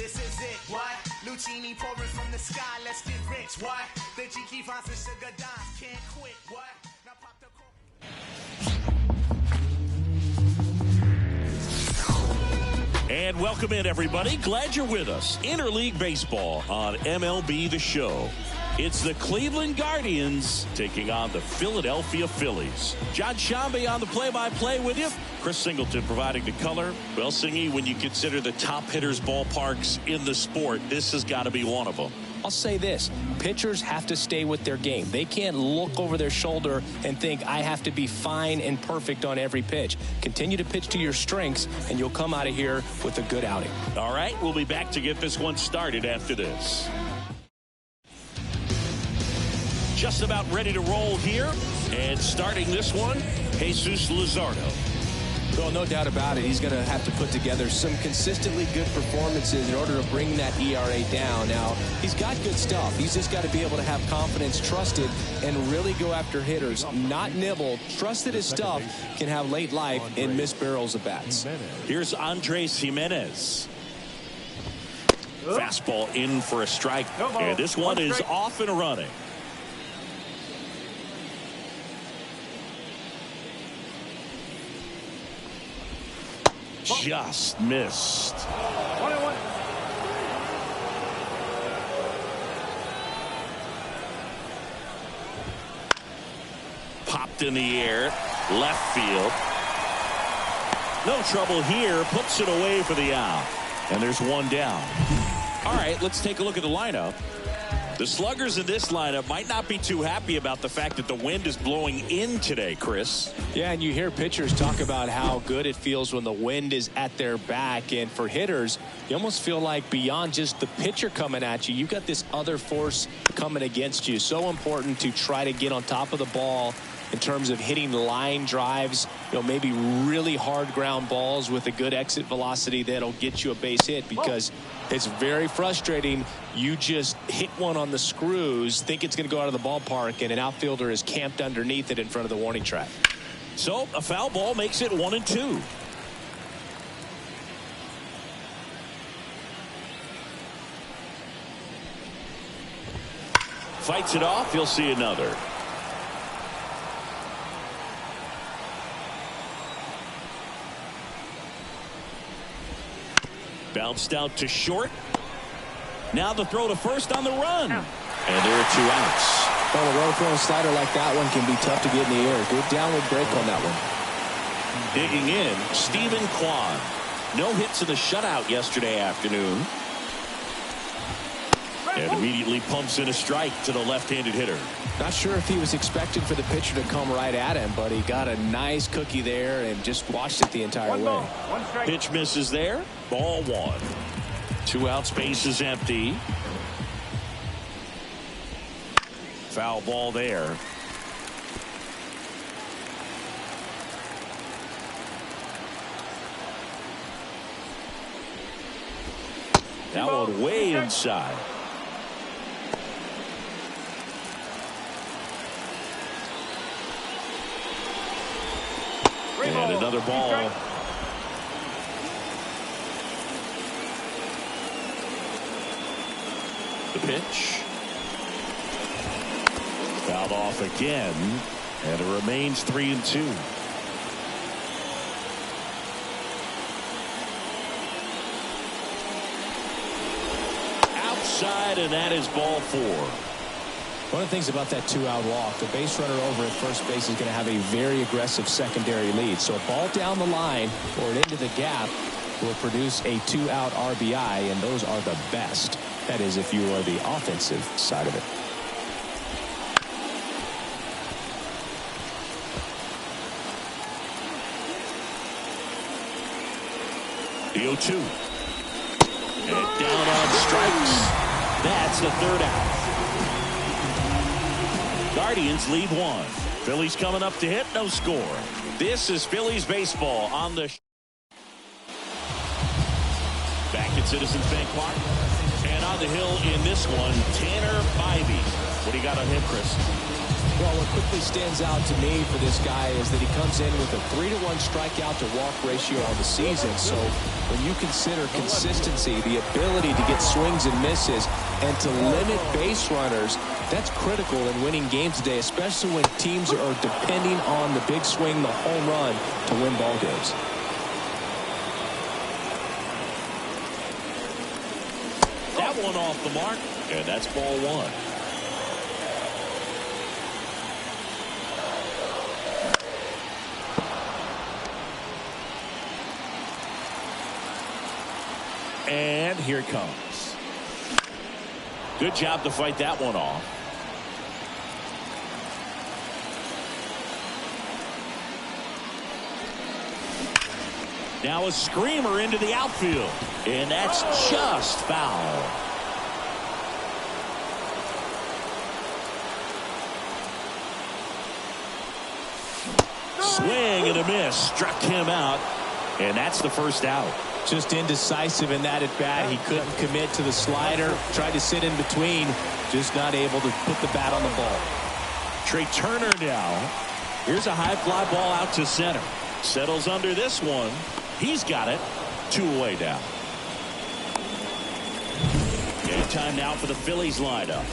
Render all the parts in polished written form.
This is it. What? Lucini pouring from the sky. Let's get rich. What? The G finds the sugar dimes. Can't quit. What? Now pop the And welcome in, everybody. Glad you're with us. Interleague Baseball on MLB The Show. It's the Cleveland Guardians taking on the Philadelphia Phillies. John Shambe on the play-by-play with you. Chris Singleton providing the color. Well, Singy, when you consider the top hitters' ballparks in the sport, this has got to be one of them. I'll say this, pitchers have to stay with their game. They can't look over their shoulder and think, I have to be fine and perfect on every pitch. Continue to pitch to your strengths, and you'll come out of here with a good outing. All right, we'll be back to get this one started after this. Just about ready to roll here, and starting this one, Jesus Luzardo. Well, no doubt about it. He's going to have to put together some consistently good performances in order to bring that ERA down. Now, he's got good stuff. He's just got to be able to have confidence, trusted, and really go after hitters. Not nibble. Trust that his stuff can have late life and miss barrels of bats. Here's Andres Jimenez. Fastball in for a strike. And this one is off and running. Just missed. 1-1. Popped in the air, left field. No trouble here, puts it away for the out. And there's one down. All right, let's take a look at the lineup. The sluggers in this lineup might not be too happy about the fact that the wind is blowing in today, Chris. Yeah, and you hear pitchers talk about how good it feels when the wind is at their back. And for hitters, you almost feel like beyond just the pitcher coming at you, you've got this other force coming against you. So important to try to get on top of the ball in terms of hitting line drives, maybe really hard ground balls with a good exit velocity that'll get you a base hit, because it's very frustrating. You just hit one on the screws, think it's going to go out of the ballpark, and an outfielder is camped underneath it in front of the warning track. So a foul ball makes it 1-2. Fights it off. You'll see another. Bounced out to short. Now the throw to first on the run. And there are 2 outs. Well, a well-thrown slider like that one can be tough to get in the air. Good downward break on that one. Digging in, Stephen Kwan. No hits in the shutout yesterday afternoon. And immediately pumps in a strike to the left-handed hitter. Not sure if he was expecting for the pitcher to come right at him, but he got a nice cookie there and just watched it the entire way. Pitch misses there. Ball 1. 2 outs, base is empty. Foul ball there. That one way inside. And another ball. The pitch. Fouled off again. And it remains 3-2. Outside, and that is ball 4. One of the things about that 2-out walk, the base runner over at first base is going to have a very aggressive secondary lead. So a ball down the line or into the gap will produce a 2-out RBI, and those are the best. That is, if you are the offensive side of it. The 0-2. And down on strikes. That's the 3rd out. Guardians lead 1. Phillies coming up to hit, no score. This is Phillies baseball on the back at Citizens Bank Park. And on the hill in this one, Tanner Bybee. What do you got on him, Chris? Well, what quickly stands out to me for this guy is that he comes in with a 3-to-1 strikeout to walk ratio on the season. So when you consider consistency, the ability to get swings and misses, and to limit base runners, that's critical in winning games today, especially when teams are depending on the big swing, the home run, to win ball games. That one off the mark, and that's ball one. And here it comes. Good job to fight that one off. Now a screamer into the outfield. And that's just foul. Swing and a miss. Struck him out. And that's the first out. Just indecisive in that at bat. He couldn't commit to the slider. Tried to sit in between. Just not able to put the bat on the ball. Trey Turner now. Here's a high fly ball out to center. Settles under this one. He's got it. 2 away now. Game time now for the Phillies lineup.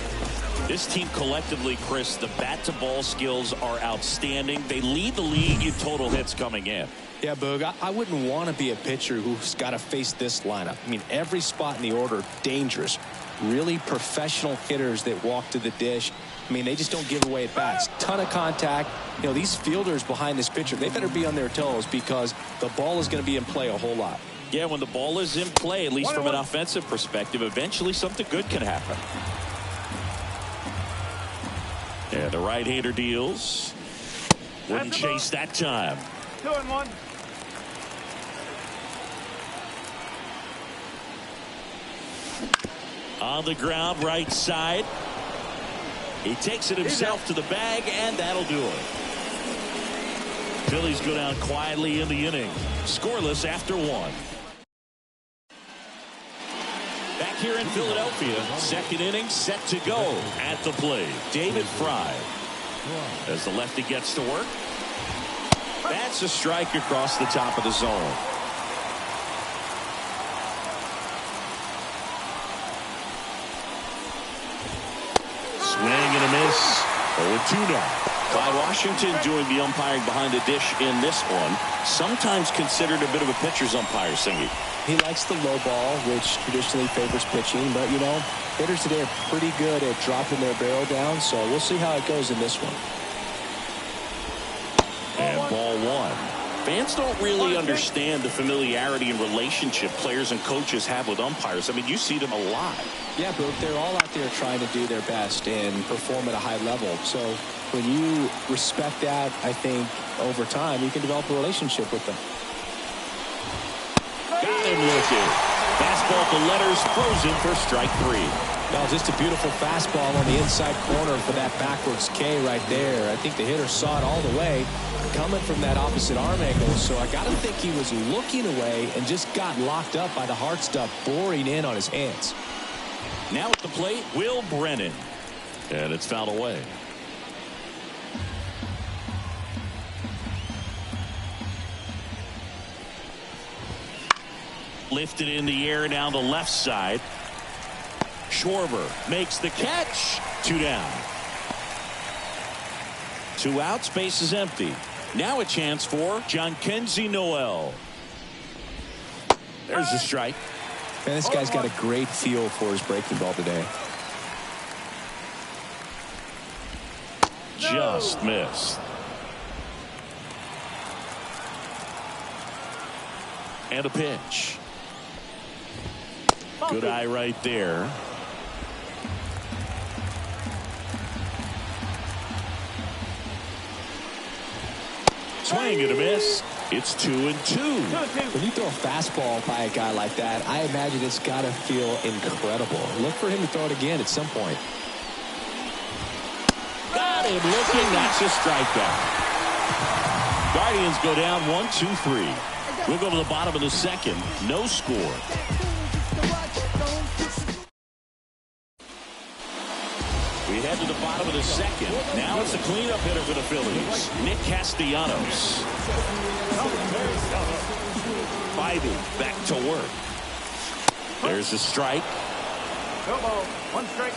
This team collectively, Chris, the bat-to-ball skills are outstanding. They lead the league in total hits coming in. Yeah, Boog, I wouldn't want to be a pitcher who's got to face this lineup. I mean, every spot in the order, dangerous. Really professional hitters that walk to the dish. I mean, they just don't give away at bats. Ton of contact. You know, these fielders behind this pitcher, they better be on their toes because the ball is going to be in play a whole lot. Yeah, when the ball is in play, at least from an offensive perspective, eventually something good can happen. And the right-hander deals. Wouldn't chase that time. 2-1. On the ground, right side. He takes it himself to the bag, and that'll do it. Phillies go down quietly in the inning. Scoreless after 1. Back here in Philadelphia, second inning set to go at the plate. David Fry as the lefty gets to work. That's a strike across the top of the zone. Swing and a miss. 0-2 now. Clyde Washington doing the umpiring behind the dish in this one. Sometimes considered a bit of a pitcher's umpire, Singy. He likes the low ball, which traditionally favors pitching. But, you know, hitters today are pretty good at dropping their barrel down. So we'll see how it goes in this one. And ball 1. Fans don't really understand the familiarity and relationship players and coaches have with umpires. I mean, you see them a lot. Yeah, but they're all out there trying to do their best and perform at a high level. So when you respect that, I think over time you can develop a relationship with them. Got him looking. Fastball to letters, frozen for strike 3. Well, just a beautiful fastball on the inside corner for that backwards K right there. I think the hitter saw it all the way coming from that opposite arm angle. So I got to think he was looking away and just got locked up by the hard stuff boring in on his hands. Now at the plate, Will Brennan. And it's fouled away. Lifted in the air down the left side. Schwarber makes the catch. 2 down. 2 outs, base is empty. Now a chance for Jhonkensy Noel. There's a strike. Man, this guy's got a great feel for his breaking ball today. Just missed. And a pitch. Good eye right there. Swing and a miss. It's 2-2. When you throw a fastball by a guy like that, I imagine it's got to feel incredible. Look for him to throw it again at some point. Got him looking. That's a strikeout. Guardians go down 1-2-3. We'll go to the bottom of the second. No score. We head to the bottom of the second. Now it's a cleanup hitter for the Phillies, Nick Castellanos. Spivey back to work. There's a strike. No ball. One strike.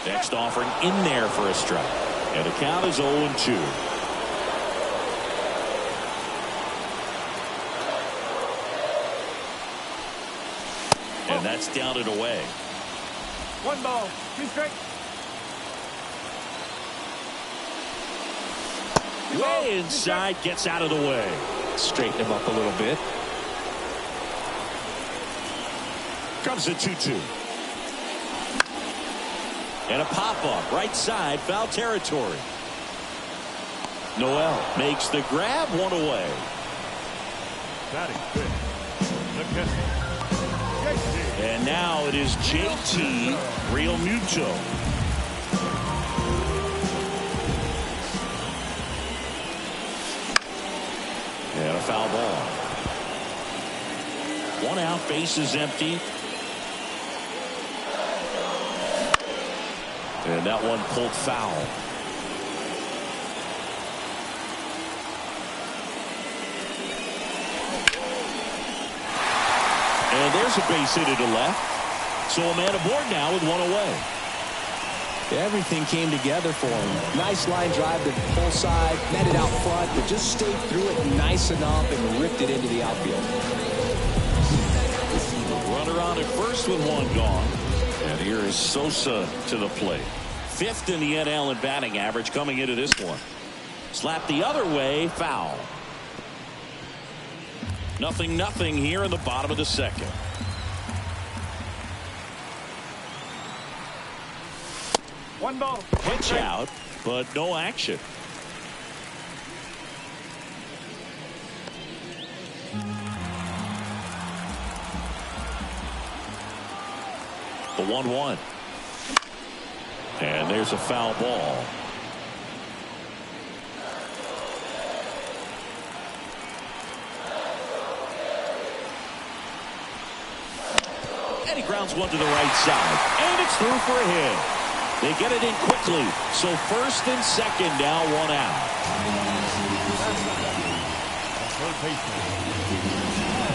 Next offering in there for a strike. And the count is 0-2. And that's down and away. One ball. Two strikes. Way inside, gets out of the way. Straighten him up a little bit. Comes a 2-2. And a pop-up, right side, foul territory. Noel makes the grab, one away. Batting fifth. And now it is JT Realmuto. And a foul ball. One out, base is empty. And that one pulled foul. And there's a base hit to left. So a man aboard now with one away. Everything came together for him. Nice line drive to the pull side, met it out front, but just stayed through it nice enough and ripped it into the outfield. Runner on at first with one gone. And here is Sosa to the plate. Fifth in the NL in batting average coming into this one. Slap the other way, foul. 0-0 here in the bottom of the second. One ball. Pitch out, but no action. The 1-1. And there's a foul ball. And he grounds one to the right side. And it's through for a hit. They get it in quickly. So first and second now, one out.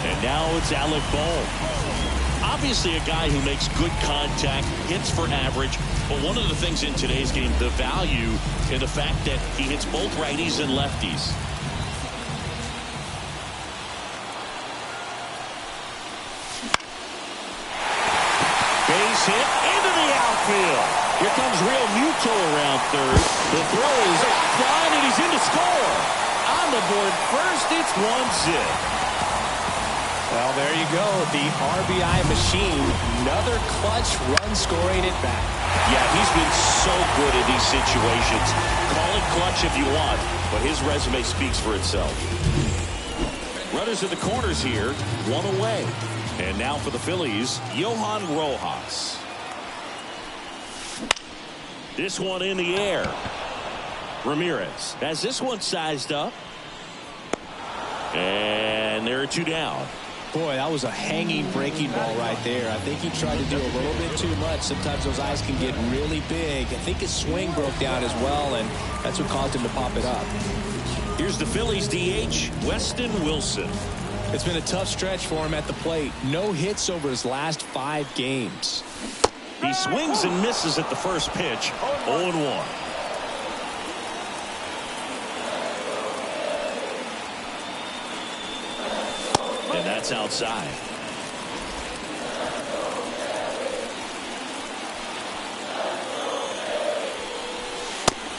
And now it's Alec Bohm. Obviously a guy who makes good contact, hits for average, but one of the things in today's game, the value in the fact that he hits both righties and lefties. Base hit into the outfield. Here comes Realmuto around third. The throw is offline and he's in to score. On the board first, it's one zip. Well, there you go. The RBI machine. Another clutch run scoring at bat. Yeah, he's been so good in these situations. Call it clutch if you want, but his resume speaks for itself. Runners in the corners here, one away. And now for the Phillies, Johan Rojas. This one in the air. Ramirez has this one sized up. And there are two down. Boy, that was a hanging breaking ball right there. I think he tried to do a little bit too much. Sometimes those eyes can get really big. I think his swing broke down as well, and that's what caused him to pop it up. Here's the Phillies DH, Weston Wilson. It's been a tough stretch for him at the plate. No hits over his last 5 games. He swings and misses at the first pitch. 0-1. And that's outside.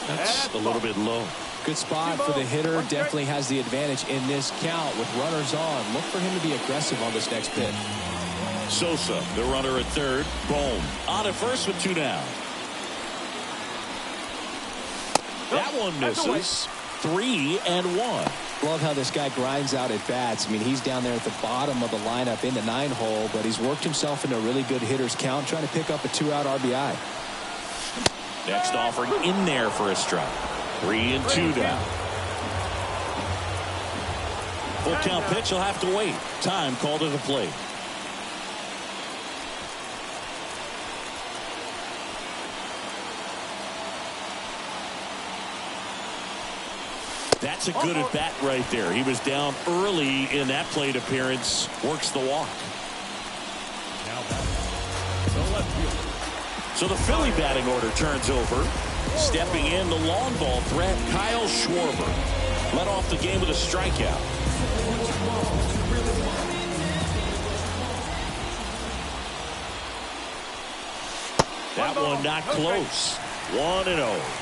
That's a little bit low. Good spot for the hitter. Definitely has the advantage in this count with runners on. Look for him to be aggressive on this next pitch. Sosa, the runner at third. Bohm on at first with 2 down. That one misses. 3-1. Love how this guy grinds out at bats. I mean, he's down there at the bottom of the lineup in the 9-hole, but he's worked himself into a really good hitter's count, trying to pick up a 2-out RBI. Next offering in there for a strike. 3-2 down. Full count pitch will have to wait. Time called to the plate. That's a good at bat right there. He was down early in that plate appearance. Works the walk. Now batting the left fielder. So the Philly batting order turns over. Stepping in, the long ball threat, Kyle Schwarber. Led off the game with a strikeout. That one not close. 1-0.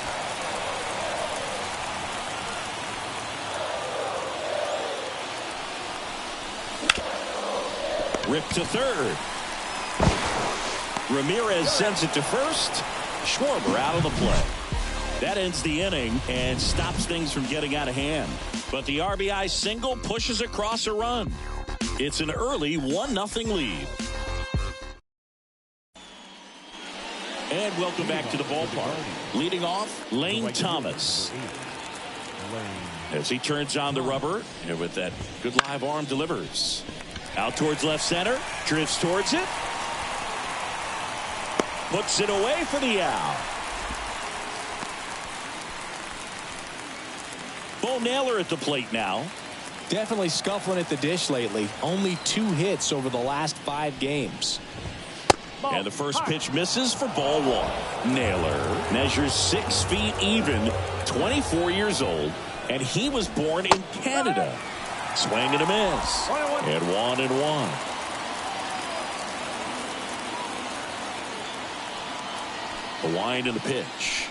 Rip to third. Ramirez sends it to first. Schwarber out of the play. That ends the inning and stops things from getting out of hand. But the RBI single pushes across a run. It's an early 1-0 lead. And welcome back to the ballpark. Leading off, Lane Thomas. As he turns on the rubber, and with that good live arm delivers. Out towards left center, drifts towards it. Puts it away for the out. Bo Naylor at the plate now. Definitely scuffling at the dish lately. Only 2 hits over the last 5 games. And the first pitch misses for ball 1. Naylor measures 6 feet even, 24 years old, and he was born in Canada. Swing and a miss. And 1-1. The wind and the pitch.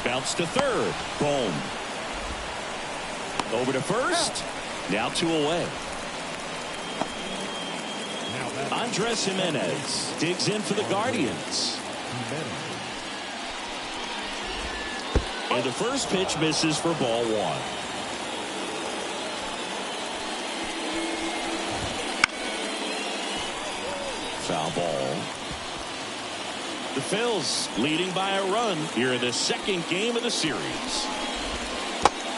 Bounce to third. Boom. Over to first. Now 2 away. Andres Jimenez digs in for the Guardians. And the first pitch misses for ball 1. Foul ball. The Phillies leading by a run here in the second game of the series.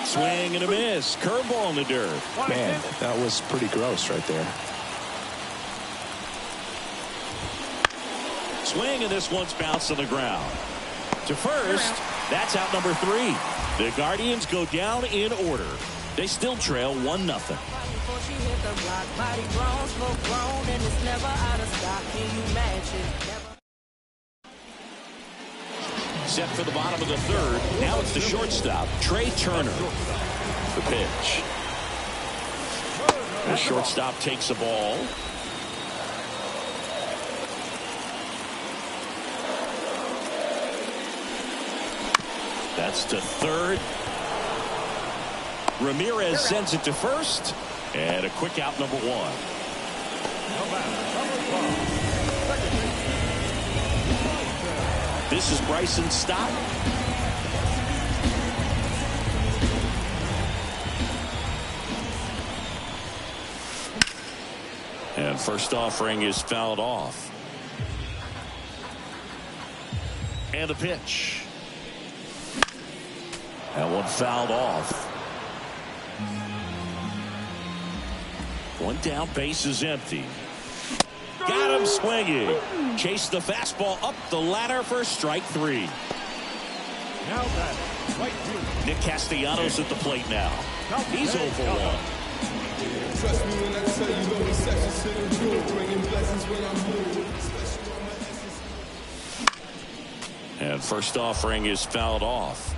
Swing and a miss. Curveball in the dirt. Man, that was pretty gross right there. Swing, and this one's bounced on the ground. To first, that's out number 3. The Guardians go down in order. They still trail 1-0. Set for the bottom of the third. Now it's the shortstop, Trey Turner. The pitch. The shortstop takes the ball. That's to third. Ramirez sends it to first. And a quick out, number 1. This is Bryson's stop. And first offering is fouled off. And the pitch. That one fouled off. One down, base is empty. Got him swinging. Chased the fastball up the ladder for strike 3. Now batting right fielder. Nick Castellanos at the plate now. He's 0 for 1. Trust me when I tell you the receptions to the room, bringing blessings when I'm moving. And first offering is fouled off.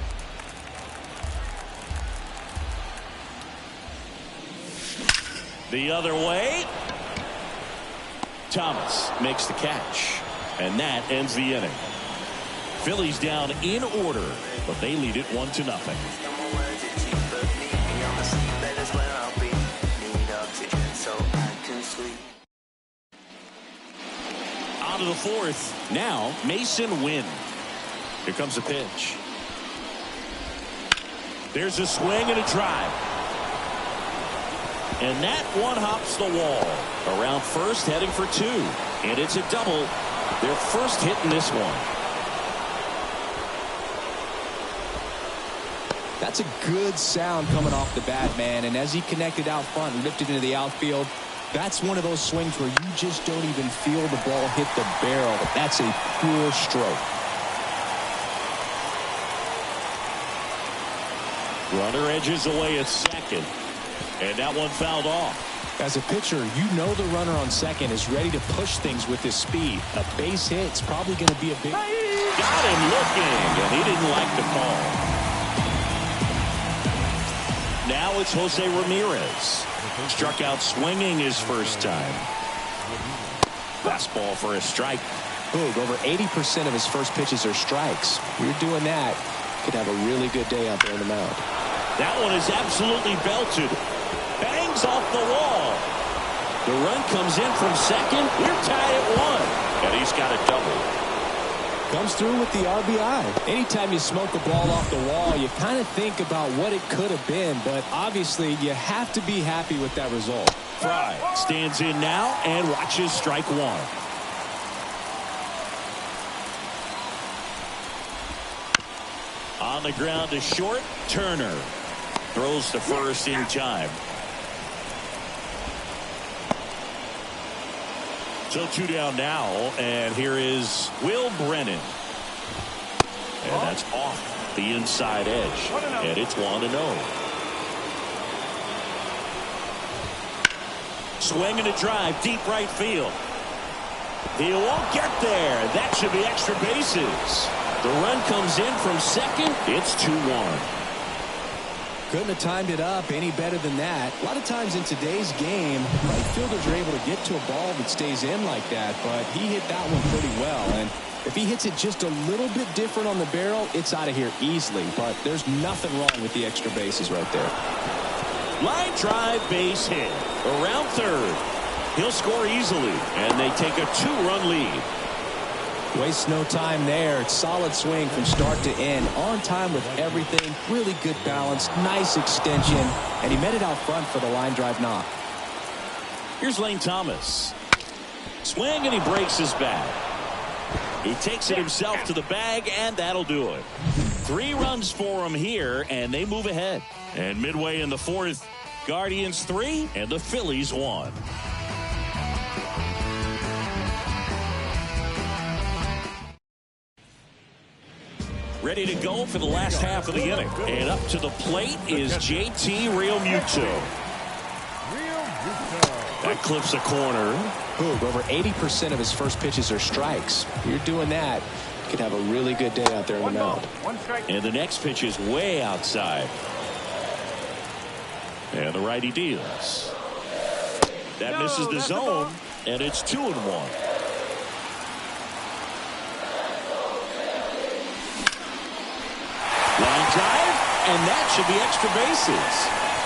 The other way. Thomas makes the catch. And that ends the inning. Phillies down in order, but they lead it 1-0. On to the fourth. Now Mason Wynn. Here comes a pitch. There's a swing and a drive. And that one hops the wall. Around first, heading for 2. And it's a double. Their first hit in this one. That's a good sound coming off the bat, man. And as he connected out front and ripped it into the outfield, That's one of those swings where you just don't even feel the ball hit the barrel. That's a pure stroke. Runner edges away at second. And that one fouled off. As a pitcher, you know the runner on second is ready to push things with his speed. A base hit's probably going to be a big... Got him looking, and he didn't like the call. Now it's Jose Ramirez. Struck out swinging his first time. Fastball for a strike. Boog, over 80% of his first pitches are strikes. You're doing that, could have a really good day out there on the mound. That one is absolutely belted. Bangs off the wall. The run comes in from second. We're tied at 1. And he's got a double. Comes through with the RBI. Anytime you smoke a ball off the wall, you kind of think about what it could have been, but obviously you have to be happy with that result. Fry stands in now and watches strike 1. On the ground to short. Turner throws to first in time. So 2 down now, and here is Will Brennan. And that's off the inside edge. And it's 1-0. Swing and a drive, deep right field. He won't get there. That should be extra bases. The run comes in from second. It's 2-1. Couldn't have timed it up any better than that. A lot of times in today's game, right fielders are able to get to a ball that stays in like that, but he hit that one pretty well. And if he hits it just a little bit different on the barrel, it's out of here easily. But there's nothing wrong with the extra bases right there. Line drive, base hit. Around third. He'll score easily, and they take a 2-run lead. Wastes no time there. Solid swing from start to end. On time with everything. Really good balance. Nice extension. And he met it out front for the line drive knock. Here's Lane Thomas. Swing, and he breaks his bat. He takes it himself to the bag, and that'll do it. 3 runs for him here, and they move ahead. And midway in the 4th, Guardians 3 and the Phillies 1. Ready to go for the last half of the inning. And up to the plate is JT Realmuto. That clips a corner. Boog, over 80% of his first pitches are strikes. You're doing that, you could have a really good day out there on the mound. And the next pitch is way outside. And the righty deals. That misses the zone, and it's 2-1. Line drive, and that should be extra bases.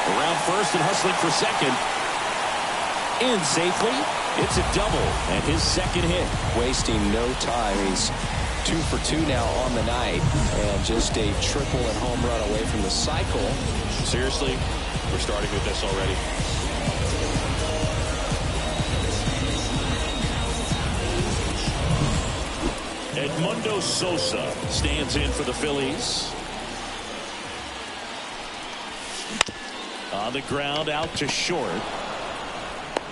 Around first and hustling for second. In safely. It's a double and his second hit. Wasting no time. He's 2 for 2 now on the night, and just a triple and home run away from the cycle. Seriously, we're starting with this already. Edmundo Sosa stands in for the Phillies. On the ground, out to short.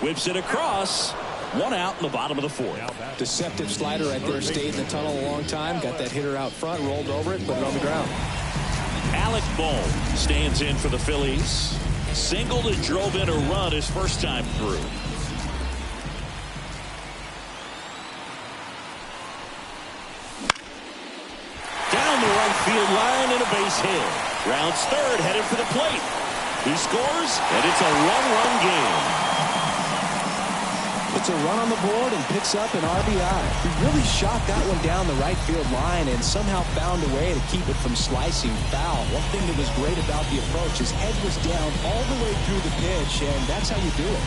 Whips it across. 1 out in the bottom of the 4th. Deceptive slider right there. Stayed in the tunnel a long time. Got that hitter out front. Rolled over it. Put it on the ground. Alec Bohm stands in for the Phillies. Singled and drove in a run his first time through. Down the right field line and a base hit. Rounds third, headed for the plate. He scores, and it's a 1-run game. Puts a run on the board and picks up an RBI. He really shot that one down the right field line and somehow found a way to keep it from slicing foul. One thing that was great about the approach, his head was down all the way through the pitch, and that's how you do it.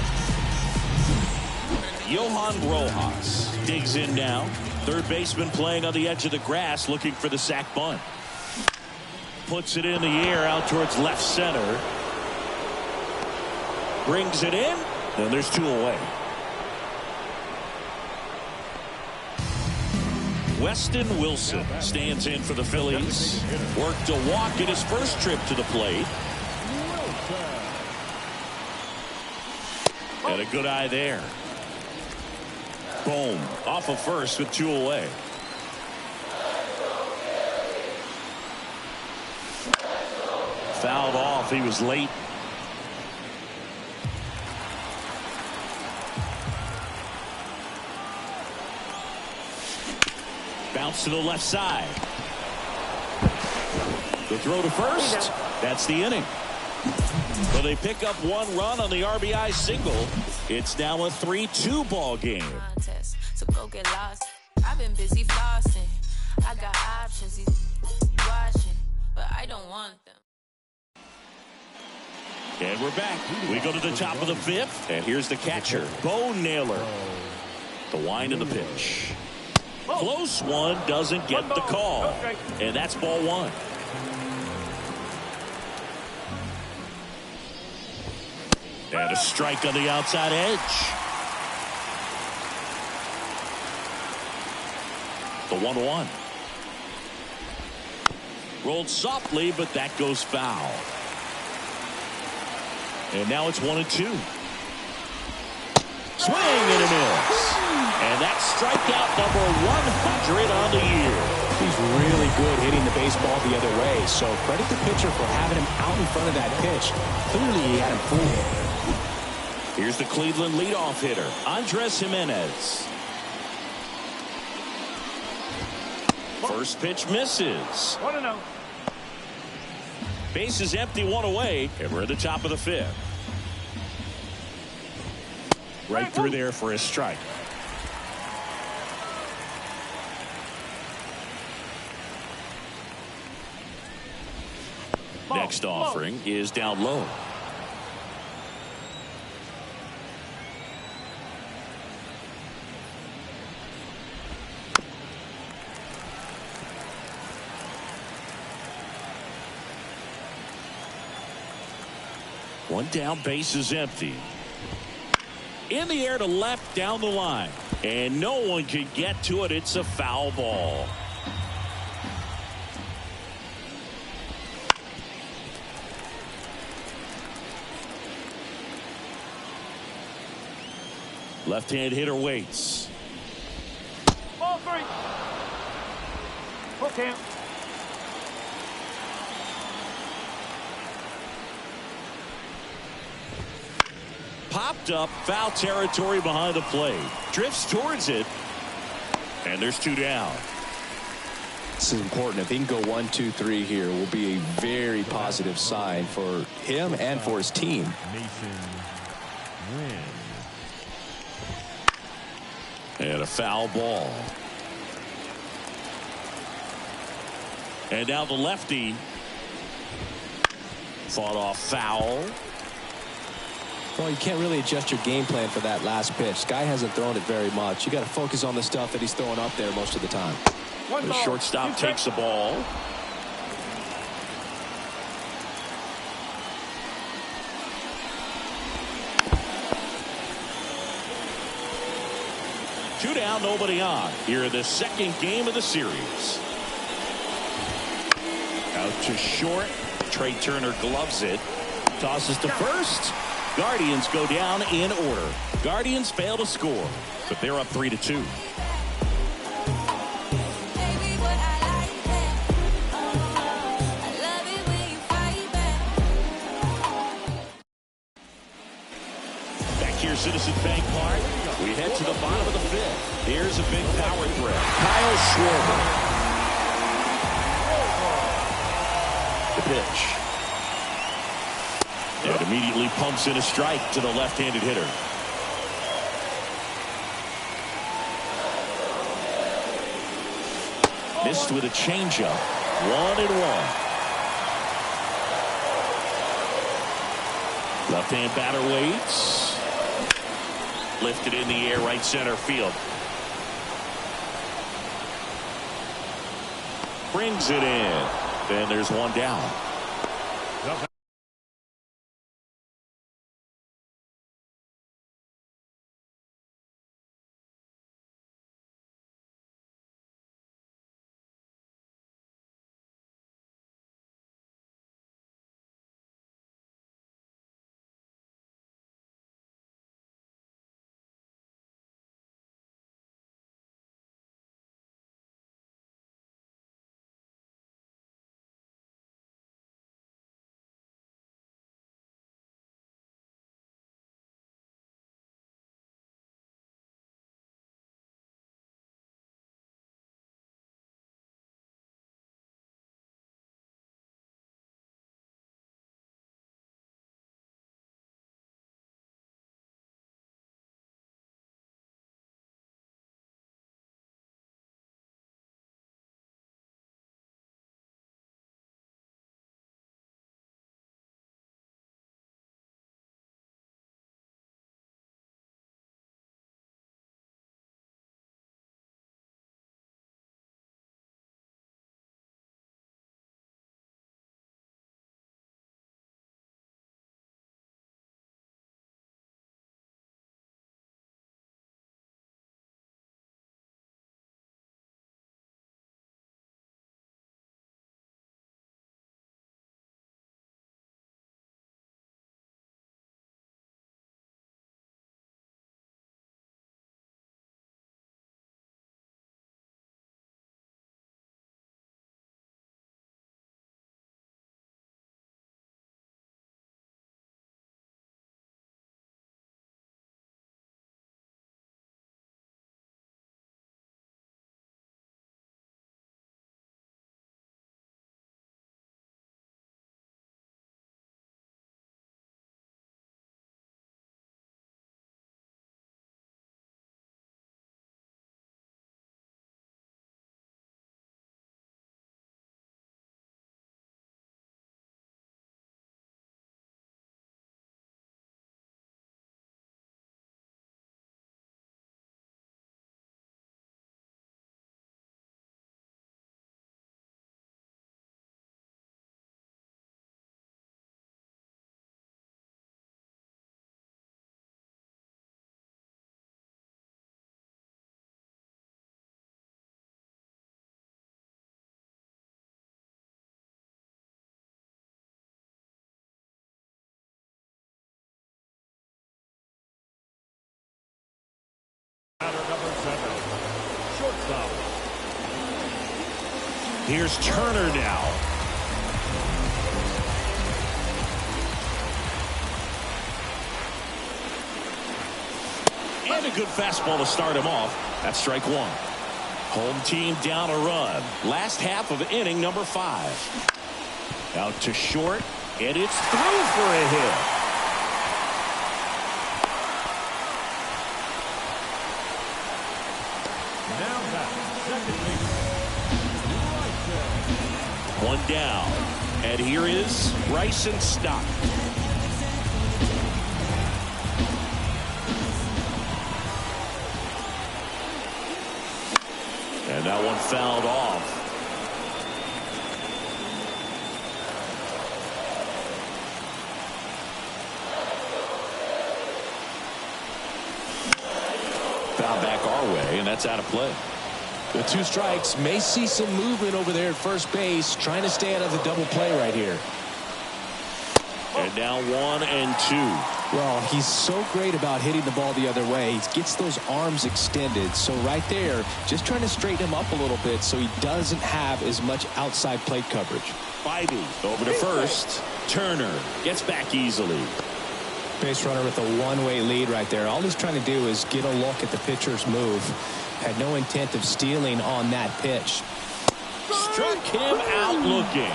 Johan Rojas digs in now. Third baseman playing on the edge of the grass, looking for the sac bunt. Puts it in the air out towards left center. Brings it in, and there's 2 away. Weston Wilson stands in for the Phillies. Worked a walk in his first trip to the plate. And a good eye there. Boom. Off of first with 2 away. Fouled off. He was late. Bounce to the left side. The throw to first. That's the inning. So they pick up 1 run on the RBI single. It's now a 3-2 ball game. So go get lost. I've been busy flossing. I got options. He's watching, but I don't want them. And we're back. We go to the top of the 5th. And here's the catcher, Bo Naylor. The wind of the pitch. Close one, doesn't get the call. And that's ball 1. And a strike on the outside edge. The 1-1. Rolled softly, but that goes foul. And now it's 1-2. Swing and a miss. And that's strikeout number 100 on the year. He's really good hitting the baseball the other way. So credit the pitcher for having him out in front of that pitch. Clearly he had him fooled. Here's the Cleveland leadoff hitter, Andres Jimenez. First pitch misses. 1-0. Base is empty, 1 away, and we're at the top of the 5th. Right through there for a strike. Next offering is down low. One down, base is empty. In the air to left, down the line. And no one can get to it. It's a foul ball. Left-hand hitter waits. Ball 3. Hook him. Popped up, foul territory behind the plate. Drifts towards it. And there's 2 down. This is important. If he can go 1, 2, 3 here, will be a very positive sign for him and for his team. Mason wins. And a foul ball. And now the lefty. Fought off foul. Well, you can't really adjust your game plan for that last pitch. Guy hasn't thrown it very much. You got to focus on the stuff that he's throwing up there most of the time. The shortstop takes the ball. Two down, nobody on. Here in the second game of the series. Out to short. Trey Turner gloves it. Tosses to first. Guardians go down in order. Guardians fail to score, but they're up 3-2. Back here, Citizens Bank Park. We head to the bottom of the 5th. Here's a big power threat. Kyle Schwarber. The pitch. And immediately pumps in a strike to the left-handed hitter. Missed with a changeup. 1-1. Left-hand batter waits. Lifted in the air, right center field. Brings it in. And there's 1 down. Stop. Here's Turner now. And a good fastball to start him off. That's strike one. Home team down a run. Last half of inning number 5. Out to short, and it's through for a hit. Now back, second base. One down. And here is Bryson Stott. And that one fouled off. Foul back our way, and that's out of play. With 2 strikes, may see some movement over there at first base, trying to stay out of the double play right here. And now 1 and 2. Well, he's so great about hitting the ball the other way. He gets those arms extended. So right there, just trying to straighten him up a little bit so he doesn't have as much outside plate coverage. Spivey over to first. Turner gets back easily. Base runner with a one-way lead right there. All he's trying to do is get a look at the pitcher's move. Had no intent of stealing on that pitch. Struck him out looking.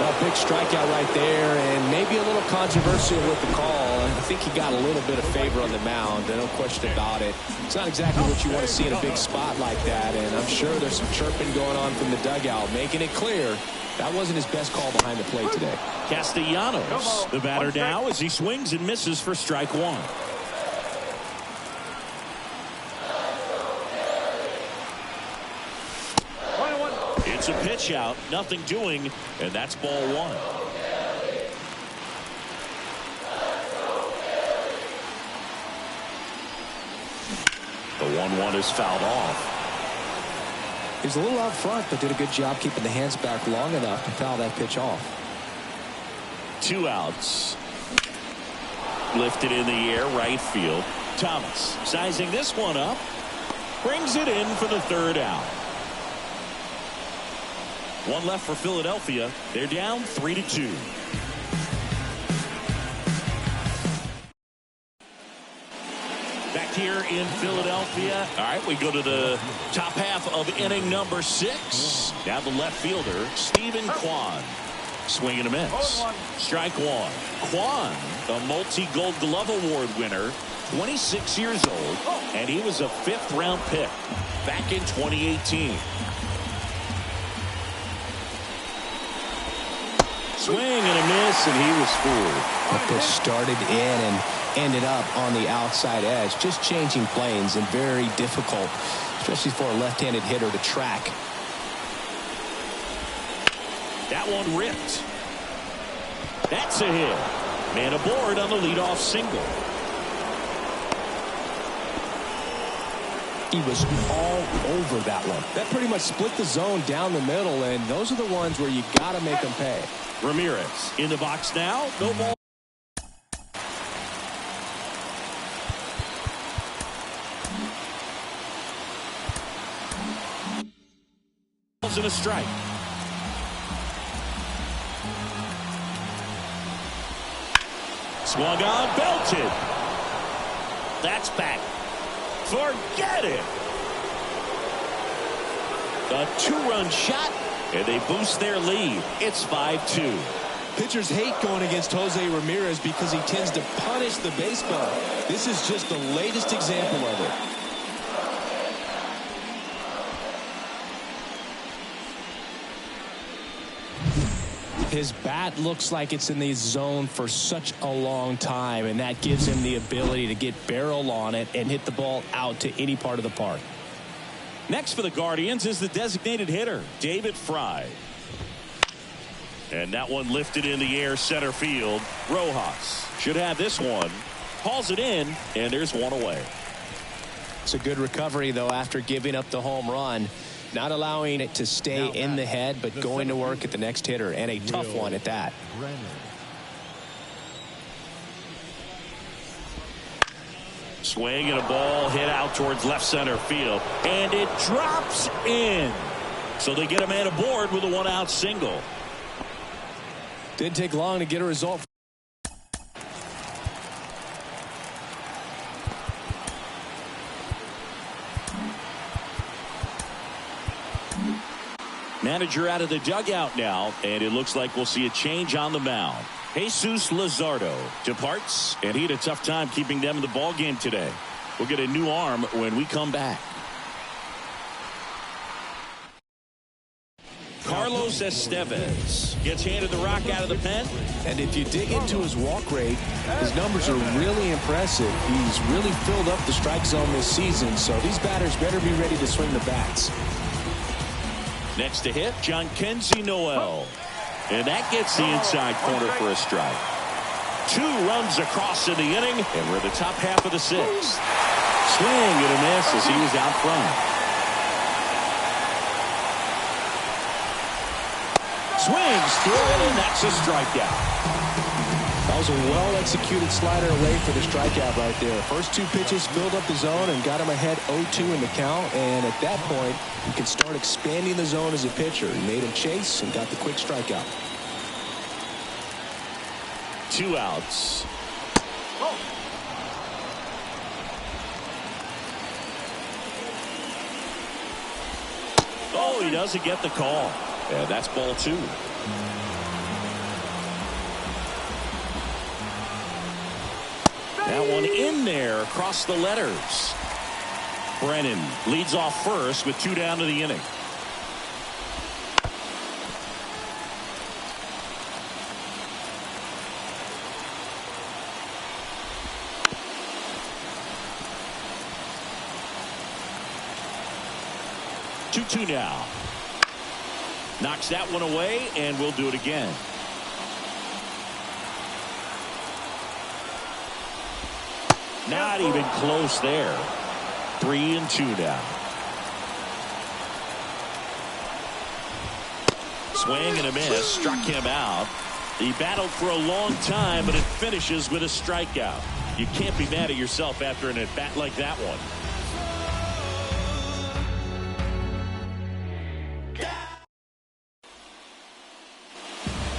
A big strikeout right there, and maybe a little controversial with the call. I think he got a little bit of favor on the mound, no question about it. It's not exactly what you want to see in a big spot like that, and I'm sure there's some chirping going on from the dugout, making it clear that wasn't his best call behind the plate today. Castellanos, the batter now, as he swings and misses for strike 1. It's a pitch out, nothing doing, and that's ball 1. The 1-1 is fouled off. He was a little out front, but did a good job keeping the hands back long enough to foul that pitch off. 2 outs. Lifted in the air, right field. Thomas sizing this one up. Brings it in for the 3rd out. 1 left for Philadelphia. They're down 3-2. Back here in Philadelphia. All right, we go to the top half of inning number 6. Now the left fielder, Stephen Kwan. Swing and a miss. Strike 1. Kwan, a multi-Gold Glove Award winner, 26 years old, and he was a 5th-round pick back in 2018. Swing and a miss, and he was fooled. That pitch started in and ended up on the outside edge, just changing planes, and very difficult, especially for a left-handed hitter to track. That one ripped. That's a hit. Man aboard on the leadoff single. He was all over that one. That pretty much split the zone down the middle, and those are the ones where you got to make them pay. Ramirez in the box now. No ball. Balls in a strike. Swung on, belted. That's back. Forget it. A 2-run shot, and they boost their lead. It's 5-2. Pitchers hate going against Jose Ramirez because he tends to punish the baseball. This is just the latest example of it. His bat looks like it's in the zone for such a long time, and that gives him the ability to get barrel on it and hit the ball out to any part of the park. Next for the Guardians is the designated hitter, David Fry. And that one lifted in the air center field. Rojas should have this one. Hauls it in, and there's one away. It's a good recovery, though, after giving up the home run. Not allowing it to stay in the head, but going to work at the next hitter, and a tough one at that. Swing and a ball hit out towards left center field. And it drops in. So they get a man aboard with a one-out single. Didn't take long to get a result. Manager out of the dugout now, and it looks like we'll see a change on the mound. Jesus Luzardo departs, and he had a tough time keeping them in the ball game today. We'll get a new arm when we come back. Carlos Estevez gets handed the rock out of the pen. And if you dig into his walk rate, his numbers are really impressive. He's really filled up the strike zone this season, so these batters better be ready to swing the bats. Next to hit, Jhonkensy Noel. And that gets the inside corner for a strike. 2 runs across in the inning, and we're the top half of the 6th. Swing and a miss as he was out front. Swings through it, and that's a strikeout. That was a well-executed slider away for the strikeout right there. First 2 pitches filled up the zone and got him ahead 0-2 in the count. And at that point, you can start expanding the zone as a pitcher. He made him chase and got the quick strikeout. 2 outs. Oh, he doesn't get the call. Yeah, that's ball 2. That one in there across the letters. Brennan leads off first with 2 down to the inning. Two now. Knocks that one away, and we'll do it again. Not even close there. 3-2 now. Swing and a miss. Struck him out. He battled for a long time, but it finishes with a strikeout. You can't be mad at yourself after an at-bat like that one.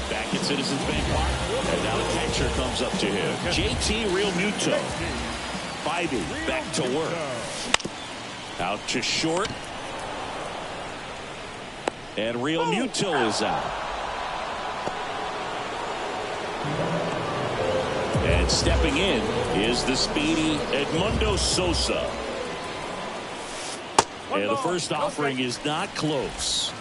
Back at Citizens Bank Park. And now the catcher comes up to him. JT Realmuto. Biden back to work. Out to short. And Realmuto is out. And stepping in is the speedy Edmundo Sosa. And the first offering is not close.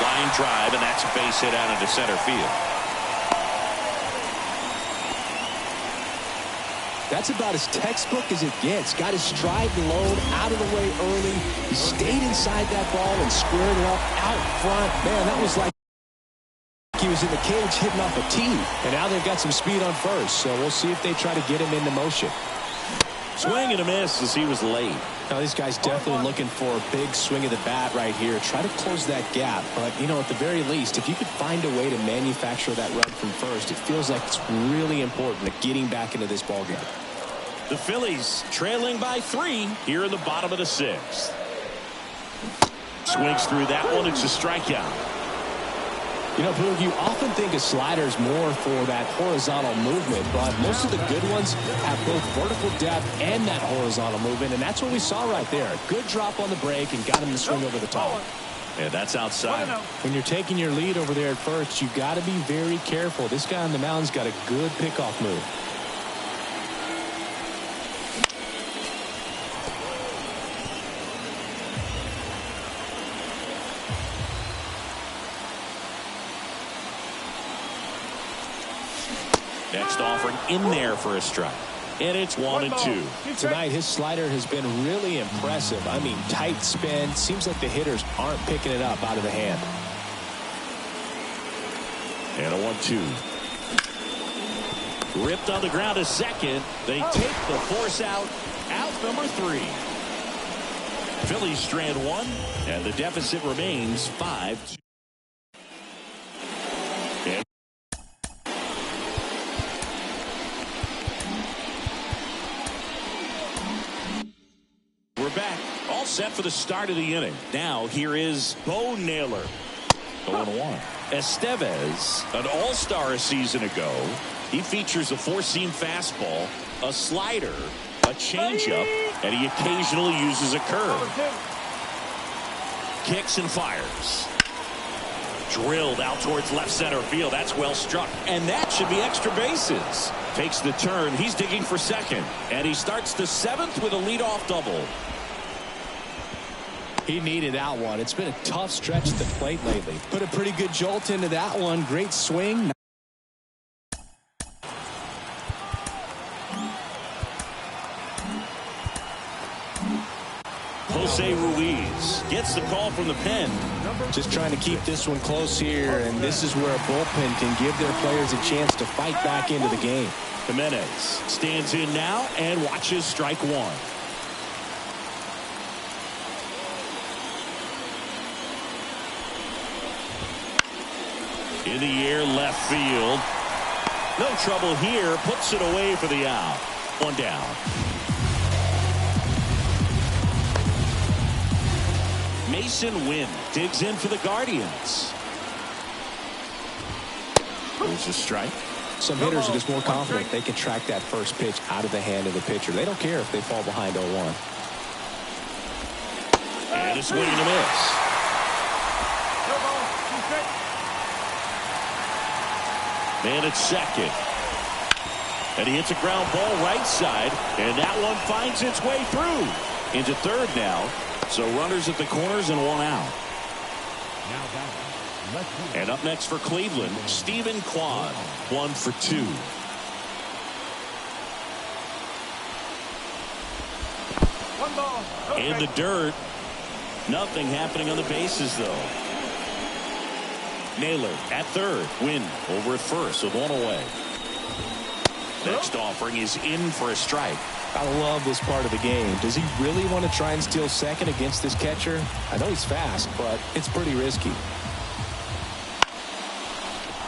Line drive, and that's a base hit out into center field. That's about as textbook as it gets. Got his stride load out of the way early. He stayed inside that ball and squared it up out front. Man, that was like he was in the cage hitting off a tee. And now they've got some speed on first. So we'll see if they try to get him into motion. Swing and a miss as he was late. Now this guy's definitely looking for a big swing of the bat right here. Try to close that gap. But, you know, at the very least, if you could find a way to manufacture that run from first, it feels like it's really important to getting back into this ballgame. The Phillies trailing by 3 here in the bottom of the 6th. Swings through that one. It's a strikeout. You know, Boog, you often think a slider's more for that horizontal movement, but most of the good ones have both vertical depth and that horizontal movement, and that's what we saw right there. A good drop on the break and got him to swing over the top. Yeah, that's outside. When you're taking your lead over there at first, you've got to be very careful. This guy on the mound's got a good pickoff move. Next offering in there for a strike. And it's 1-2. Tonight, his slider has been really impressive. I mean, tight spin. Seems like the hitters aren't picking it up out of the hand. And a 1-2. Ripped on the ground to second. They take the force out. Out number 3. Phillies strand 1. And the deficit remains 5-2. And all set for the start of the inning. Now here is Bo Naylor. 0-1. Estevez, an all-star a season ago. He features a four-seam fastball, a slider, a changeup, and he occasionally uses a curve. Kicks and fires. Drilled out towards left center field. That's well struck. And that should be extra bases. Takes the turn. He's digging for second. And he starts the seventh with a leadoff double. He needed that one. It's been a tough stretch at the plate lately. Put a pretty good jolt into that one. Great swing. Jose Ruiz gets the call from the pen. Just trying to keep this one close here, and this is where a bullpen can give their players a chance to fight back into the game. Jimenez stands in now and watches strike one. In the air, left field. No trouble here. Puts it away for the out. One down. Mason Wynn digs in for the Guardians. There's a strike. Some hitters are just more confident they can track that first pitch out of the hand of the pitcher. They don't care if they fall behind 0-1. And a swing and a miss. Man at second. And he hits a ground ball right side. And that one finds its way through. Into third now. So runners at the corners and one out. And up next for Cleveland, Stephen Kwan. 1 for 2. In the dirt. Nothing happening on the bases though. Naylor at third. Wynn over at first with one away. Next offering is in for a strike. I love this part of the game. Does he really want to try and steal second against this catcher? I know he's fast, but it's pretty risky.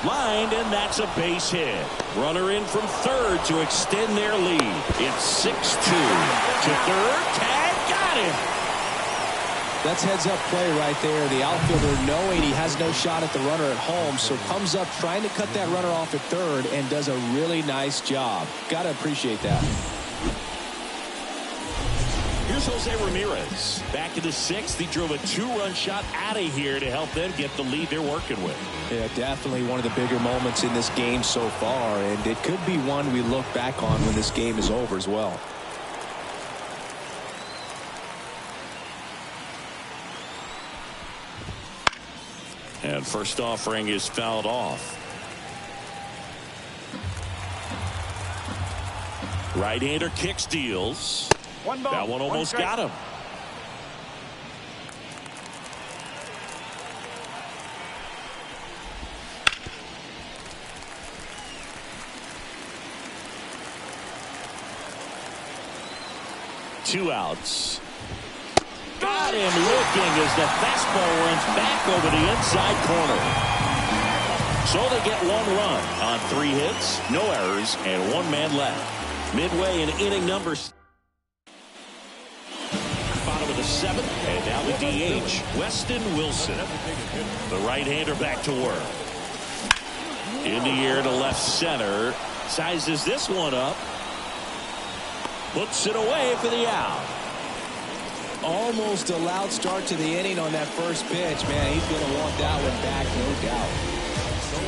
Lined, and that's a base hit. Runner in from third to extend their lead. It's 6-2 to third. Tag, got him. That's heads-up play right there. The outfielder, knowing he has no shot at the runner at home, so comes up trying to cut that runner off at third and does a really nice job. Got to appreciate that. Here's Jose Ramirez. Back in the sixth, he drove a two-run shot out of here to help them get the lead they're working with. Yeah, definitely one of the bigger moments in this game so far, and it could be one we look back on when this game is over as well. And first offering is fouled off. Right-hander kick steals. That one almost got him. Two outs. Got him looking as the fastball runs back over the inside corner. So they get one run on 3 hits, no errors, and 1 man left. Midway in inning number. Bottom of the 7th, and now the DH, Weston Wilson. The right-hander back to work. In the air to left center. Sizes this one up. Puts it away for the out. Almost a loud start to the inning on that first pitch. Man, he's going to want that one back, no doubt.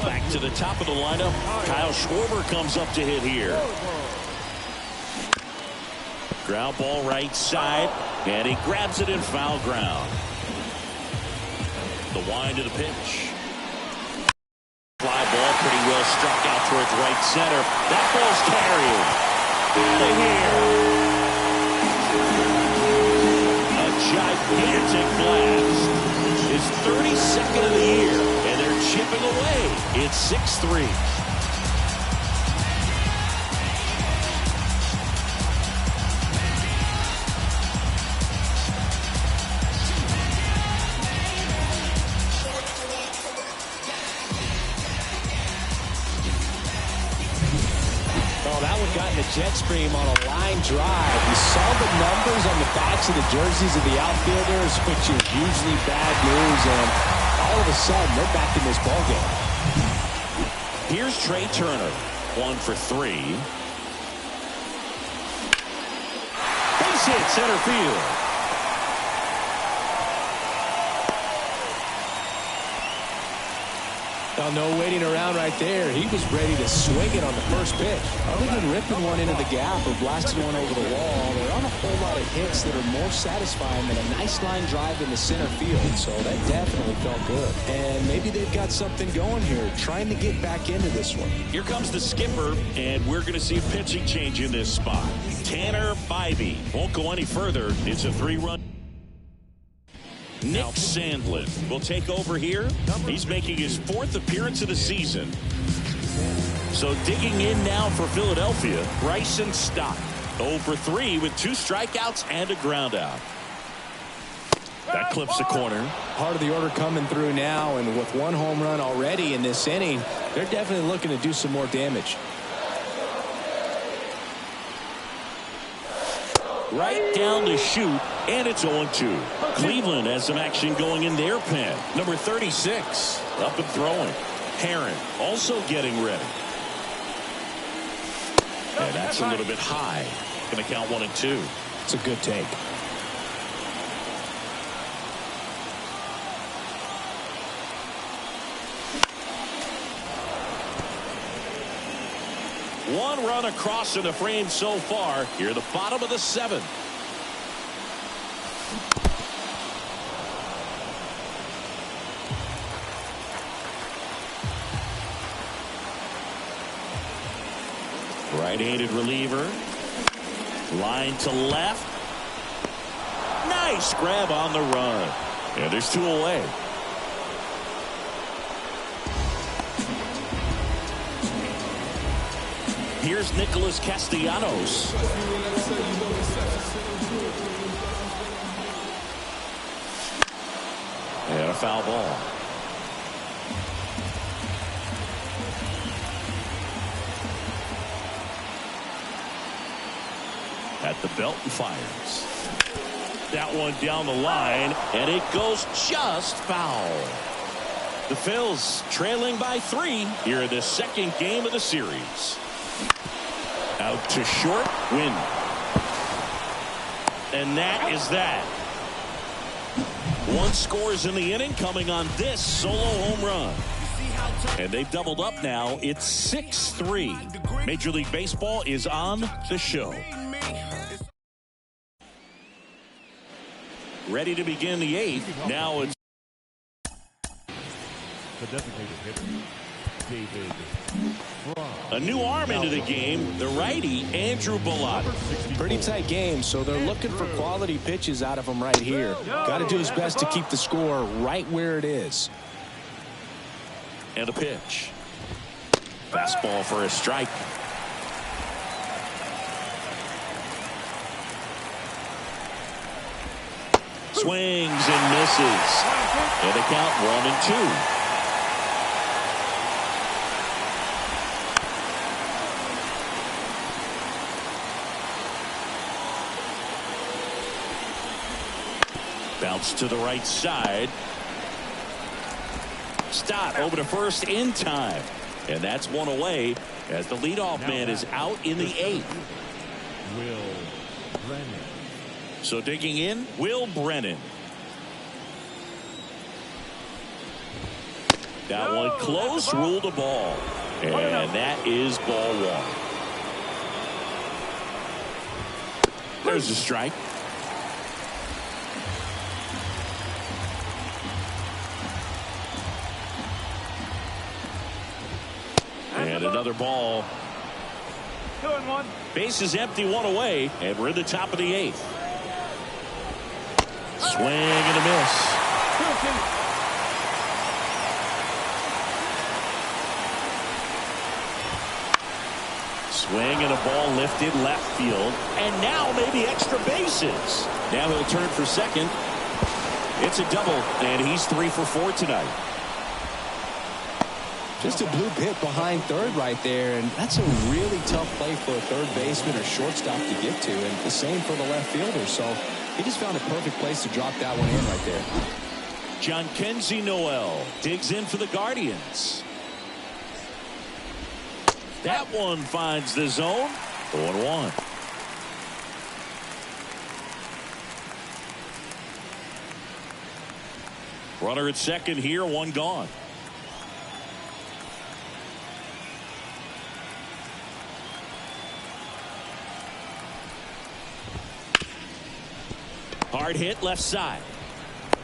Back to the top of the lineup. Kyle Schwarber comes up to hit here. Ground ball right side, and he grabs it in foul ground. The wind of the pitch. Fly ball pretty well struck out towards right center. That ball's carried. Out of here. A gigantic blast. His 32nd of the year, and they're chipping away. It's 6-3. Oh, that one got in the jet stream on a line drive. You saw the numbers on the backs of the jerseys of the outfielders, which is usually bad news, and all of a sudden they're back in this ballgame. Here's Trey Turner, 1 for 3. Base hit, center field. Well, no waiting around right there. He was ready to swing it on the first pitch. Other than ripping one into the gap or blasting one over the wall, there aren't a whole lot of hits that are more satisfying than a nice line drive in the center field. So that definitely felt good. And maybe they've got something going here, trying to get back into this one. Here comes the skipper, and we're going to see a pitching change in this spot. Tanner Bybee won't go any further. It's a 3-run. Nick Sandlin will take over here. He's making his 4th appearance of the season. So digging in now for Philadelphia, Bryson Stott. 0 for 3 with 2 strikeouts and a ground out. That clips the corner. Part of the order coming through now, and with 1 home run already in this inning, they're definitely looking to do some more damage. Right down the chute, and it's 0-2. Cleveland has some action going in their pen. Number 36 up and throwing. Herron also getting ready. And that's a little bit high. Going to count 1 and 2. It's a good take. One run across in the frame so far. Here, the bottom of the 7th. Right-handed reliever. Line to left. Nice grab on the run. And there's 2 away. Here's Nicholas Castellanos. And a foul ball. At the belt and fires. That one down the line, and it goes just foul. The Phils trailing by 3 here in the 2nd game of the series. Out to short, win. And that is that. 1 scores in the inning coming on this solo home run. And they've doubled up now. It's 6-3. Major League Baseball is on the show. Ready to begin the 8th. Now it's the designated hitter, David. A new arm into the game, the righty, Andrew Bellotto. Pretty tight game, so they're looking for quality pitches out of him right here. Got to do his best to keep the score right where it is. And a pitch. Fastball for a strike. Swings and misses. And the count 1-2. Bounce to the right side. Stott over to first in time. And that's 1 away as the leadoff man is out in the 8th. Will Brennan. So digging in, Will Brennan. That one close, ruled a ball. And that is ball 1. There's a strike. And another ball. 2-1. Base is empty, 1 away, and we're in the top of the 8th. Swing and a miss. Swing and a ball lifted left field, and now maybe extra bases. Now he'll turn for second. It's a double, and he's 3 for 4 tonight. Just a blue pit behind third right there, and that's a really tough play for a third baseman or shortstop to get to, and the same for the left fielder. So he just found a perfect place to drop that one in right there. John Kenzie Noel digs in for the Guardians. That one finds the zone. 0-1. Runner at second here, one gone. Hard hit left side.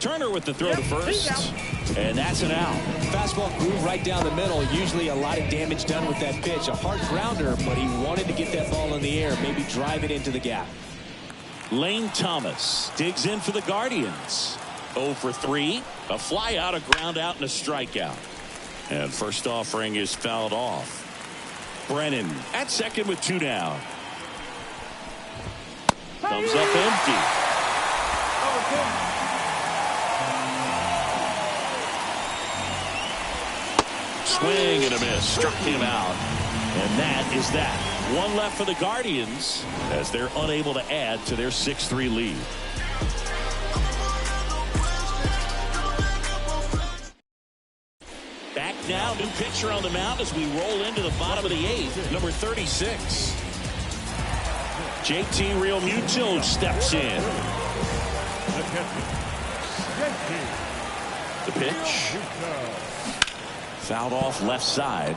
Turner with the throw to first. And that's an out. Fastball groove right down the middle. Usually a lot of damage done with that pitch. A hard grounder, but he wanted to get that ball in the air, maybe drive it into the gap. Lane Thomas digs in for the Guardians. 0 for 3. A fly out, a ground out, and a strikeout. And first offering is fouled off. Brennan at second with 2 down. Comes up empty. Swing and a miss. Struck him out. And that is that. One left for the Guardians as they're unable to add to their 6-3 lead. Back now, new pitcher on the mound as we roll into the bottom of the 8th. Number 36. JT Realmuto steps in. The pitch. Fouled off left side.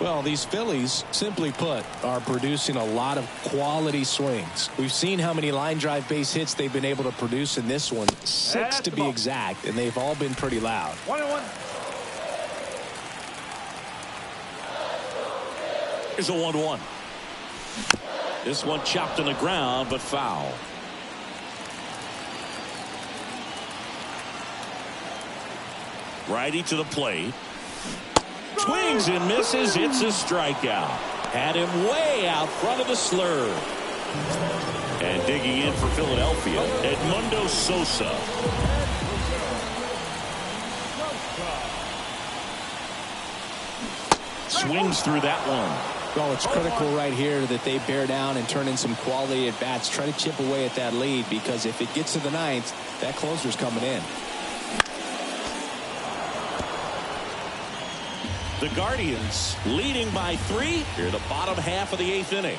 Well, these Phillies, simply put, are producing a lot of quality swings. We've seen how many line drive base hits they've been able to produce in this one. 6 to be exact, and they've all been pretty loud. 1-1. Here's a 1-1. This one chopped on the ground, but foul. Righty to the plate. Swings and misses. It's a strikeout. Had him way out front of the slur. And digging in for Philadelphia, Edmundo Sosa. Swings through that one. Well, it's critical right here that they bear down and turn in some quality at bats. Try to chip away at that lead, because if it gets to the 9th, that closer's coming in. The Guardians leading by 3 here, the bottom half of the 8th inning.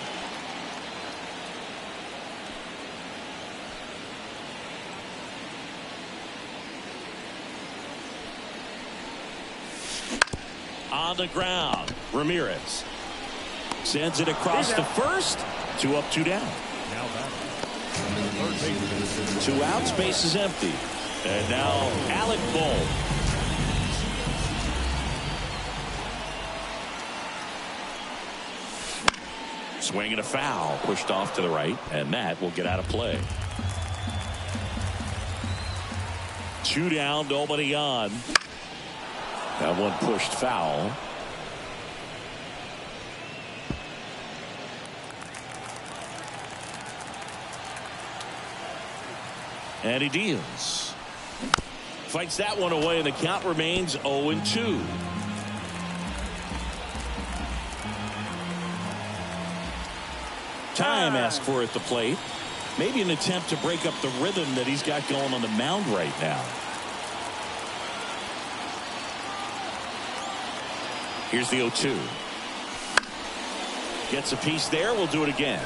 On the ground, Ramirez sends it across the first. 2 up, 2 down. Now back. 2 outs, base is empty. And now Alec Bohm. Swing and a foul, pushed off to the right, and that will get out of play. 2 down, nobody on. That one pushed foul. And he deals. Fights that one away, and the count remains 0-2. Time asked for at the plate. Maybe an attempt to break up the rhythm that he's got going on the mound right now. Here's the 0-2. Gets a piece there. We'll do it again.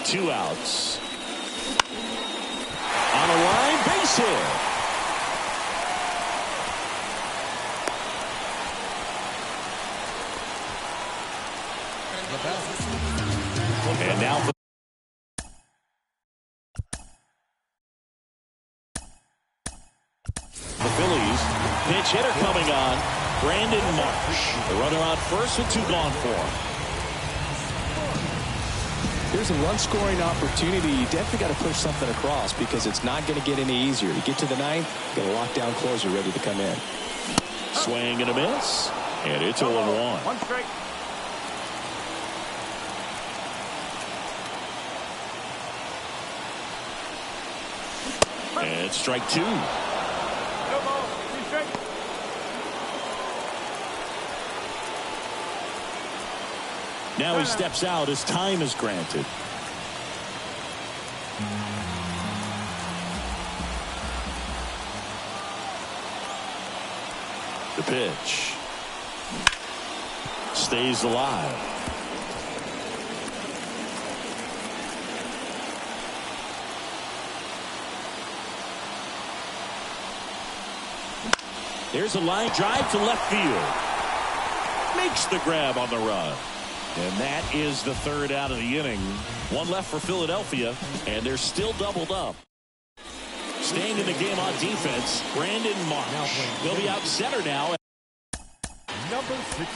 Two outs. On a line, base hit. And now for the Phillies. Pinch hitter coming on. Brandon Marsh. The runner on first with 2 gone for him. Here's a run-scoring opportunity. You definitely got to push something across, because it's not going to get any easier. You get to the 9th, got a lockdown closer ready to come in. Swing and a miss. And it's 0-1. 1 strike. And strike two. Now he steps out as time is granted. The pitch stays alive. There's a line drive to left field. Makes the grab on the run. And that is the third out of the inning. One left for Philadelphia, and they're still doubled up. Staying in the game on defense, Brandon Marsh. He'll be out center now. Number 16.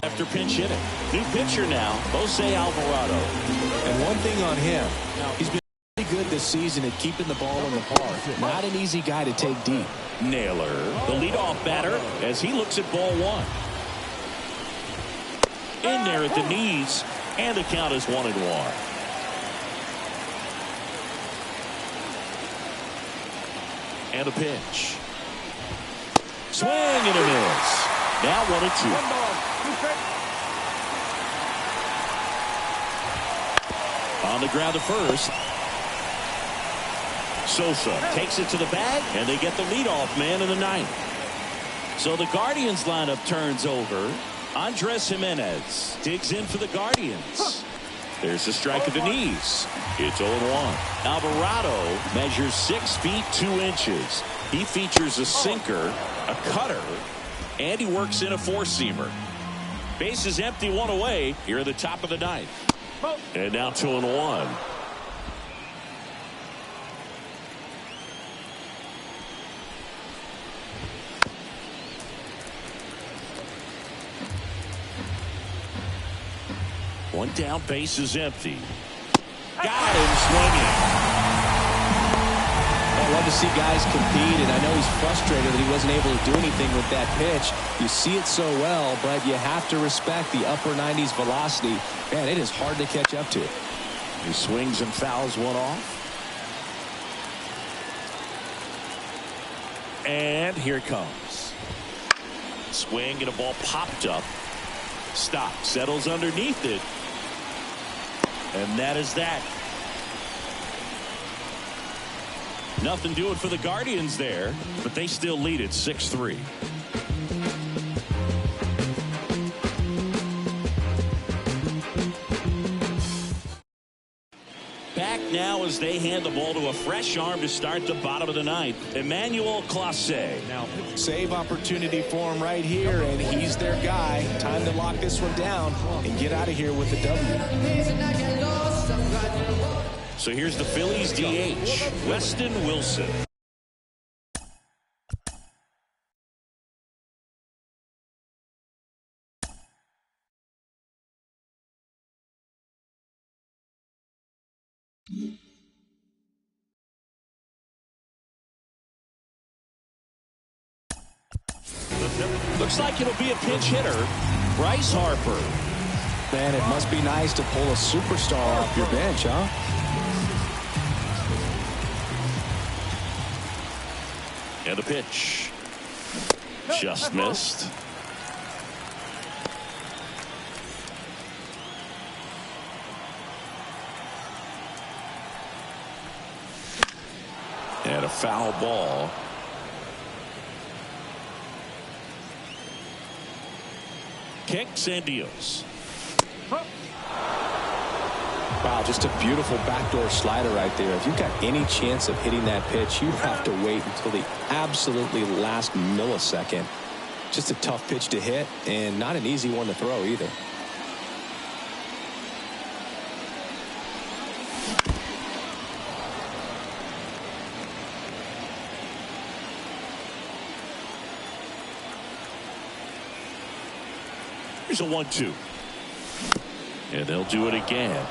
After pinch hitting. New pitcher now, Jose Alvarado. And one thing on him, he's been really good this season at keeping the ball in the park. Not an easy guy to take deep. Naylor, the leadoff batter, as he looks at ball one. In there at the knees, and the count is 1-1. And a pitch. Swing and a miss. Now 1-2. On the ground to first. Sosa takes it to the bag, and they get the leadoff man in the ninth. So the Guardians lineup turns over. Andres Jimenez digs in for the Guardians. There's a strike at the knees. It's 0-1. Alvarado measures 6 feet 2 inches. He features a sinker, a cutter, and he works in a four-seamer. Base is empty, one away here at the top of the ninth. And now 2-1. One down, base is empty. Got him swinging. I love to see guys compete, and I know he's frustrated that he wasn't able to do anything with that pitch. You see it so well, but you have to respect the upper 90s velocity. Man, it is hard to catch up to. He swings and fouls one off. And here it comes. Swing and a ball popped up. Stop, settles underneath it. And that is that. Nothing doing for the Guardians there, but they still lead it 6-3. Back now as they hand the ball to a fresh arm to start the bottom of the ninth. Emmanuel Clase. Now, save opportunity for him right here, and he's their guy. Time to lock this one down and get out of here with the W. So here's the Phillies DH, Weston Wilson. Looks like it'll be a pinch hitter, Bryce Harper. Man, it must be nice to pull a superstar off your bench, huh? And a pitch. Just missed. And a foul ball. Kicks and deals. Wow, just a beautiful backdoor slider right there. If you've got any chance of hitting that pitch, you have to wait until the absolutely last millisecond. Just a tough pitch to hit, and not an easy one to throw either. Here's a 1-2. And they'll do it again.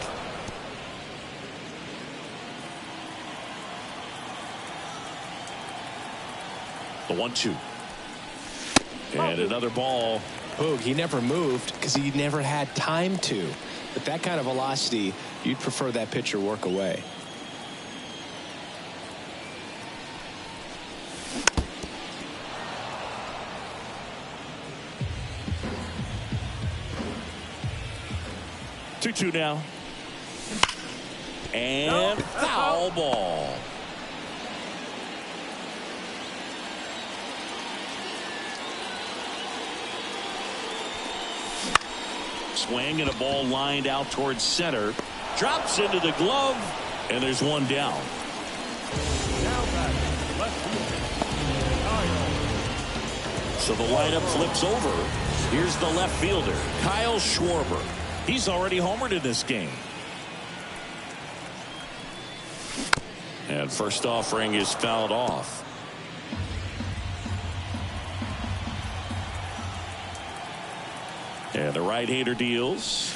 The 1-2. And another ball. Boog, he never moved because he never had time to. But that kind of velocity, you'd prefer that pitcher work away. 2-2 now. And foul ball. Swing and a ball lined out towards center. Drops into the glove, and there's one down. So the lineup flips over. Here's the left fielder, Kyle Schwarber. He's already homered in this game. And first offering is fouled off. And the right-hander deals.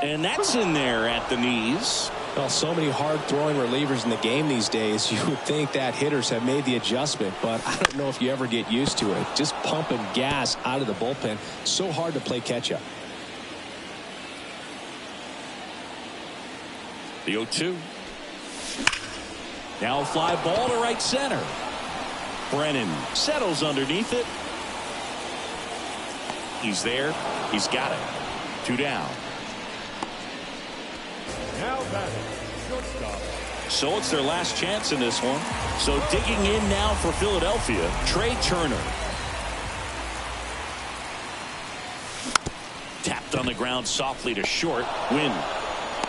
And that's in there at the knees. Well, so many hard-throwing relievers in the game these days. You would think that hitters have made the adjustment, but I don't know if you ever get used to it. Just pumping gas out of the bullpen. So hard to play catch-up. The 0-2. Now a fly ball to right center. Brennan settles underneath it. He's there. He's got it. 2 down. Now batting, shortstop. So it's their last chance in this one. So digging in now for Philadelphia, Trey Turner. Tapped on the ground softly to short. Win.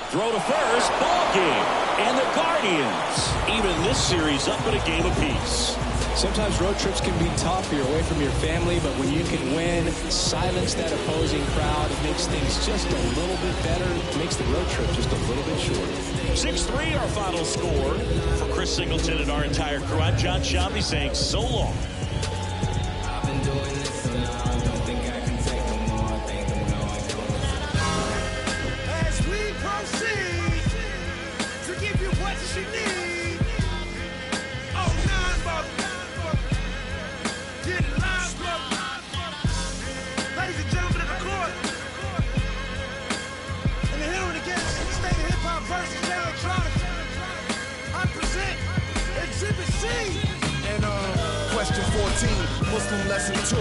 Throw to first. Ball game. And the Guardians even this series up at a game apiece. Sometimes road trips can be tough. You're away from your family, but when you can win, silence that opposing crowd, it makes things just a little bit better. It makes the road trip just a little bit shorter. 6-3 our final score. For Chris Singleton and our entire crew, I'm John Shambi saying so long. I've been doing this so long, I don't think I can take no more. I think I'm going. As we proceed to give you what you need. Ladies and gentlemen of the court, and the hearing against state of hip-hop versus electronics, I present Exhibit C. And question 14, Muslim lesson 2.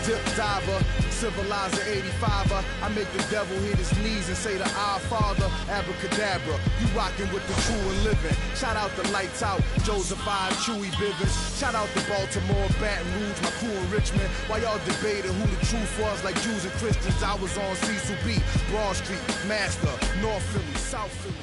Dip diver, civilizer 85er. I make the devil hit his knees and say to our Father, abracadabra. You rockin' with the true and living. Shout out the Lights Out, Joseph I, Chewy Bivens. Shout out to Baltimore, Baton Rouge, my crew in Richmond. While y'all debated who the truth was, like Jews and Christians, I was on Cecil B, Broad Street, Master, North Philly, South Philly.